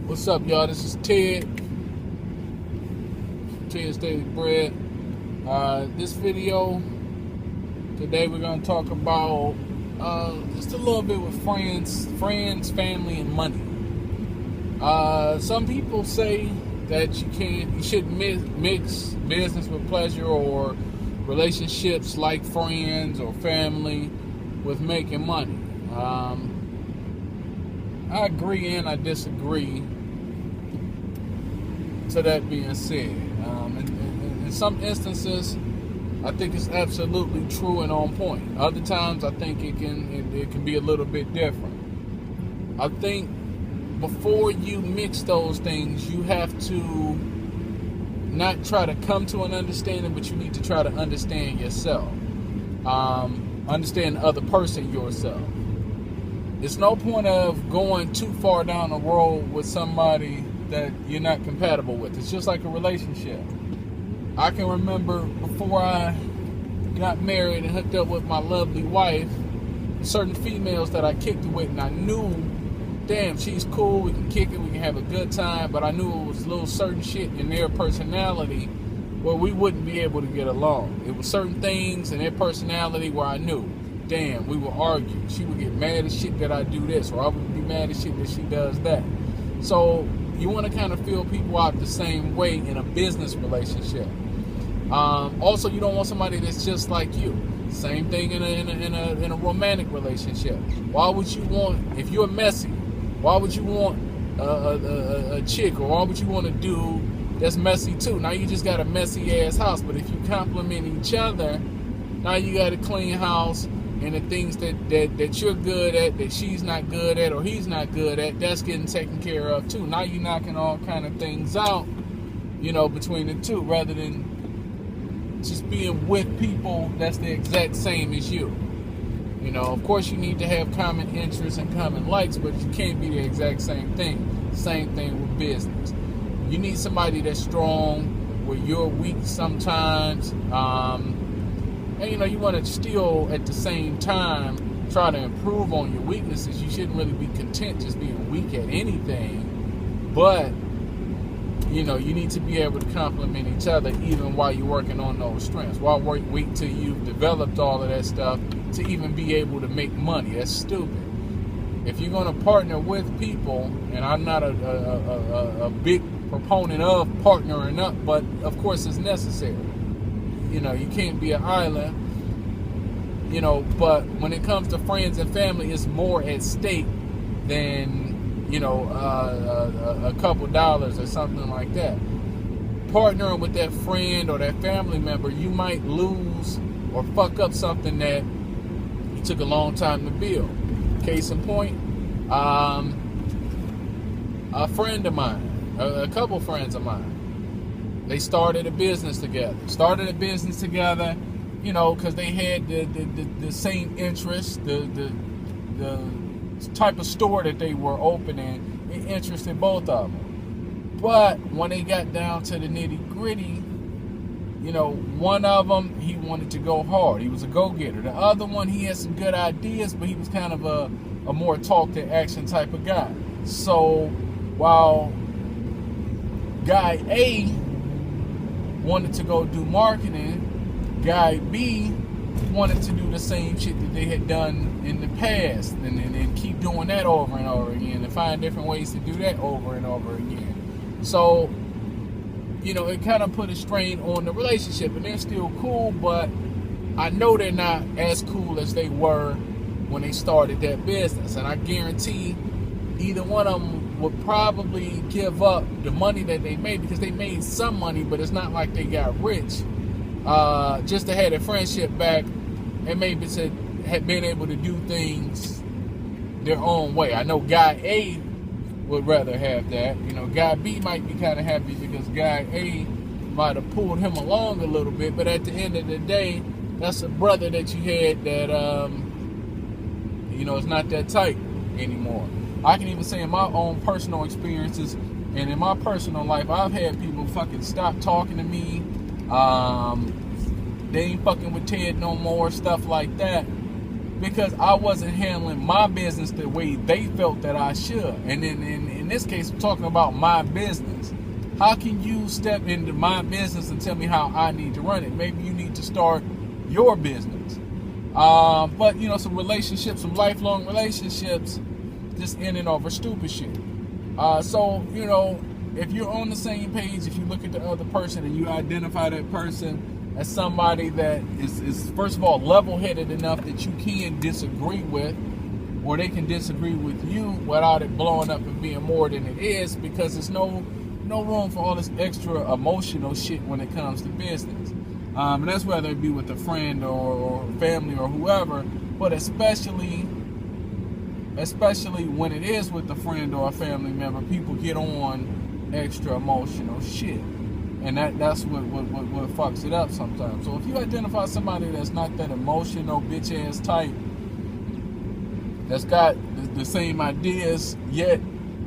What's up, y'all? This is Ted's Daily Bread. This video today we're gonna talk about just a little bit with friends, family, and money. Some people say that you shouldn't mix business with pleasure or relationships like friends or family with making money. I agree and I disagree. To that being said, in some instances, I think it's absolutely true and on point. Other times, I think it can be a little bit different. I think before you mix those things, you have to not try to come to an understanding, but you need to try to understand yourself. Understand the other person yourself. It's no point of going too far down the road with somebody that you're not compatible with. It's just like a relationship. I can remember before I got married and hooked up with my lovely wife, certain females that I kicked it with, and I knew, damn, she's cool, we can kick it, we can have a good time, but I knew it was a little certain shit in their personality where we wouldn't be able to get along. It was certain things in their personality where I knew, damn, we would argue. She would get mad as shit that I do this, or I would be mad as shit that she does that. So you want to kind of feel people out the same way in a business relationship. Also, you don't want somebody that's just like you. Same thing in a romantic relationship. Why would you want, if you're messy, why would you want a chick, or why would you want a dude that's messy too? Now you just got a messy ass house, but if you complement each other, now you got a clean house. And the things that you're good at, that she's not good at, or he's not good at, that's getting taken care of too. Now you're knocking all kind of things out, between the two, rather than just being with people that's the exact same as you. Of course you need to have common interests and common likes, but you can't be the exact same thing. Same thing with business. You need somebody that's strong where you're weak sometimes. And you want to still at the same time try to improve on your weaknesses. You shouldn't really be content just being weak at anything, but you need to be able to complement each other even while you're working on those strengths. Why wait till you've developed all of that stuff to even be able to make money? That's stupid. If you're going to partner with people, and I'm not a big proponent of partnering up, but of course it's necessary. You can't be an island, but when it comes to friends and family, it's more at stake than, a couple dollars or something like that. Partnering with that friend or that family member, you might lose or fuck up something that you took a long time to build. Case in point, a friend of mine, a couple friends of mine, they started a business together. Because they had the same interests, the type of store that they were opening, it interested both of them. But when they got down to the nitty gritty, one of them, he wanted to go hard. He was a go-getter. The other one, he had some good ideas, but he was kind of a more talk to action type of guy. So while guy A wanted to go do marketing, guy B wanted to do the same shit that they had done in the past and keep doing that over and over again and find different ways to do that over and over again. So, it kind of put a strain on the relationship, and they're still cool, but I know they're not as cool as they were when they started that business. And I guarantee either one of them would probably give up the money that they made, because they made some money, but it's not like they got rich, just to have their friendship back and maybe to have been able to do things their own way. I know guy A would rather have that. Guy B might be kind of happy because guy A might have pulled him along a little bit, but at the end of the day, that's a brother that you had that it's not that tight anymore. I can even say in my own personal experiences and in my personal life, I've had people fucking stop talking to me. They ain't fucking with Ted no more, stuff like that. because I wasn't handling my business the way they felt that I should. And then in this case, I'm talking about my business. How can you step into my business and tell me how I need to run it? Maybe you need to start your business. But, you know, some relationships, some lifelong relationships just ending over stupid shit. So, you know, if you're on the same page, if you look at the other person and you identify that person as somebody that is first of all, level-headed enough that you can disagree with, or they can disagree with you without it blowing up and being more than it is, because there's no room for all this extra emotional shit when it comes to business. And that's whether it be with a friend or family or whoever, but especially when it is with a friend or a family member, people get on extra emotional shit. And that's what fucks it up sometimes. So if you identify somebody that's not that emotional, bitch-ass type, that's got the same ideas, yet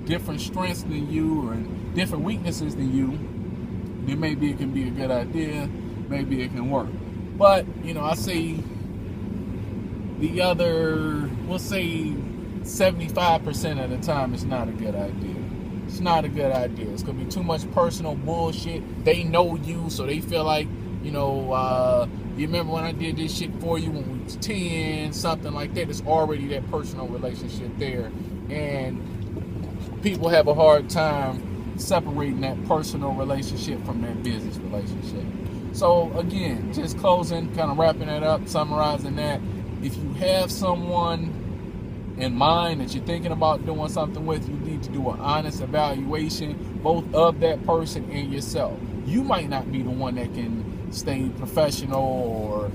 different strengths than you, or different weaknesses than you, then maybe it can be a good idea, maybe it can work. But, you know, I say the other, we'll say 75% of the time, it's not a good idea. It's not a good idea. It's going to be too much personal bullshit. They know you, so they feel like, you know, you remember when I did this shit for you when we was 10, something like that. It's already that personal relationship there. And people have a hard time separating that personal relationship from that business relationship. So again, just closing, kind of wrapping it up, summarizing that. If you have someone in mind that you're thinking about doing something with, you need to do an honest evaluation, both of that person and yourself. You might not be the one that can stay professional or,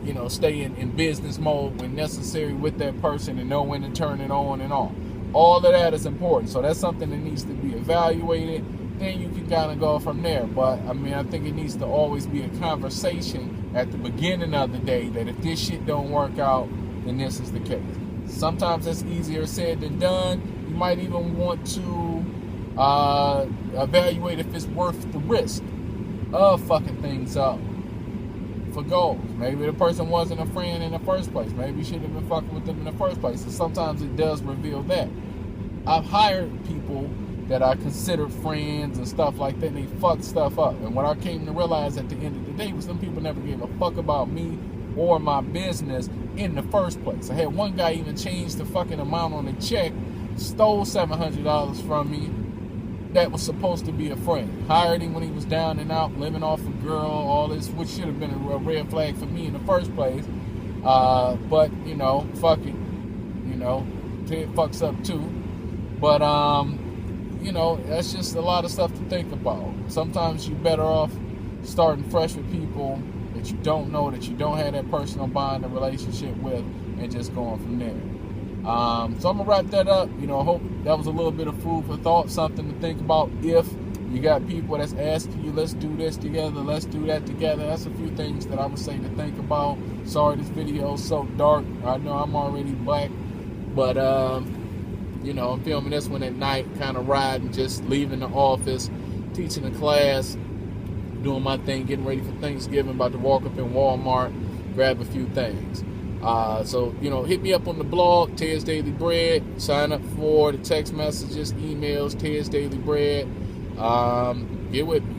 you know, stay in business mode when necessary with that person and know when to turn it on and off. All of that is important. So that's something that needs to be evaluated. Then you can kind of go from there. But, I mean, I think it needs to always be a conversation at the beginning of the day that if this shit don't work out, then this is the case. Sometimes that's easier said than done. You might even want to evaluate if it's worth the risk of fucking things up for goals. Maybe the person wasn't a friend in the first place. Maybe you shouldn't have been fucking with them in the first place. And sometimes it does reveal that. I've hired people that I considered friends and stuff like that, and they fucked stuff up. And what I came to realize at the end of the day was some people never gave a fuck about me or my business in the first place. I had one guy even change the fucking amount on the check, stole $700 from me that was supposed to be a friend. Hired him when he was down and out, living off a girl, all this, which should have been a red flag for me in the first place. But, you know, fuck it. You know, it fucks up too. But, you know, that's just a lot of stuff to think about. Sometimes you're better off starting fresh with people that you don't know, that you don't have that personal bond and relationship with, and just going from there. So I'm going to wrap that up. You know, I hope that was a little bit of food for thought, something to think about. If you got people that's asking you, let's do this together, let's do that together, that's a few things that I would say to think about. Sorry this video is so dark. I know I'm already black, but, you know, I'm filming this one at night, kind of riding, just leaving the office, teaching a class, doing my thing, getting ready for Thanksgiving, about to walk up in Walmart, grab a few things. So, you know, hit me up on the blog, Ted's Daily Bread. Sign up for the text messages, emails, Ted's Daily Bread. Get with me.